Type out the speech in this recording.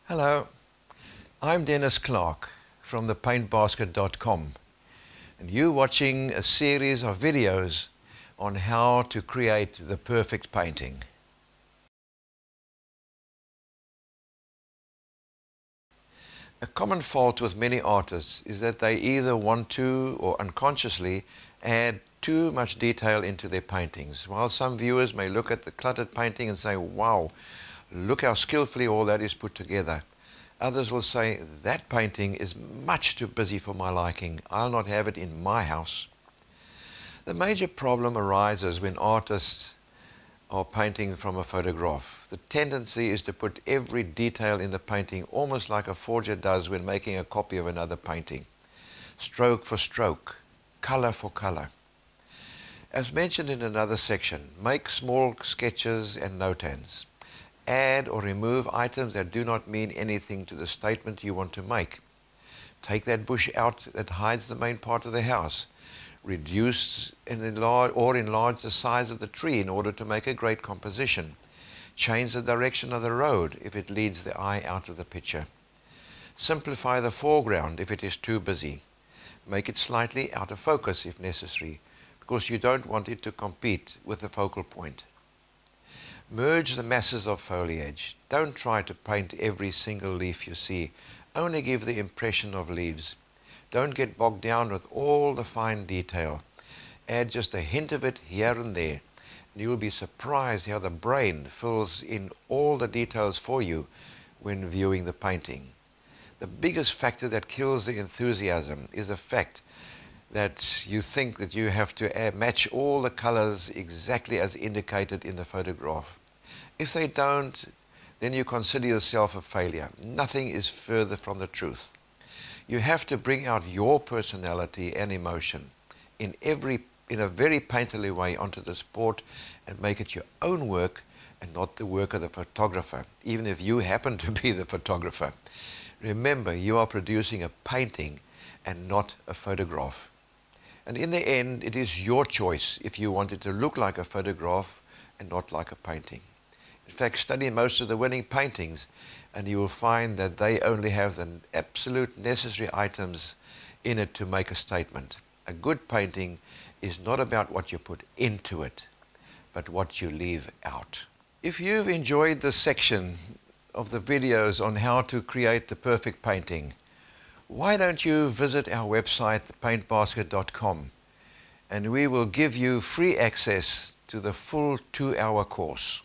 Hello, I'm Dennis Clark from thepaintbasket.com, and you're watching a series of videos on how to create the perfect painting. A common fault with many artists is that they either want to or unconsciously add too much detail into their paintings. While some viewers may look at the cluttered painting and say, wow, look how skillfully all that is put together. Others will say, that painting is much too busy for my liking. I'll not have it in my house. The major problem arises when artists are painting from a photograph. The tendency is to put every detail in the painting almost like a forger does when making a copy of another painting. Stroke for stroke, color for color. As mentioned in another section, make small sketches and note-ends. Add or remove items that do not mean anything to the statement you want to make. Take that bush out that hides the main part of the house. Reduce or enlarge the size of the tree in order to make a great composition. Change the direction of the road if it leads the eye out of the picture. Simplify the foreground if it is too busy. Make it slightly out of focus if necessary, because you don't want it to compete with the focal point. Merge the masses of foliage. Don't try to paint every single leaf you see. Only give the impression of leaves. Don't get bogged down with all the fine detail. Add just a hint of it here and there. And you'll be surprised how the brain fills in all the details for you when viewing the painting. The biggest factor that kills the enthusiasm is the fact that you think that you have to match all the colors exactly as indicated in the photograph. If they don't, then you consider yourself a failure. Nothing is further from the truth. You have to bring out your personality and emotion in a very painterly way onto the sport and make it your own work and not the work of the photographer, even if you happen to be the photographer. Remember, you are producing a painting and not a photograph. And in the end, it is your choice if you want it to look like a photograph and not like a painting. In fact, study most of the winning paintings and you will find that they only have the absolute necessary items in it to make a statement. A good painting is not about what you put into it, but what you leave out. If you've enjoyed this section of the videos on how to create the perfect painting, why don't you visit our website, thepaintbasket.com, and we will give you free access to the full 2-hour course.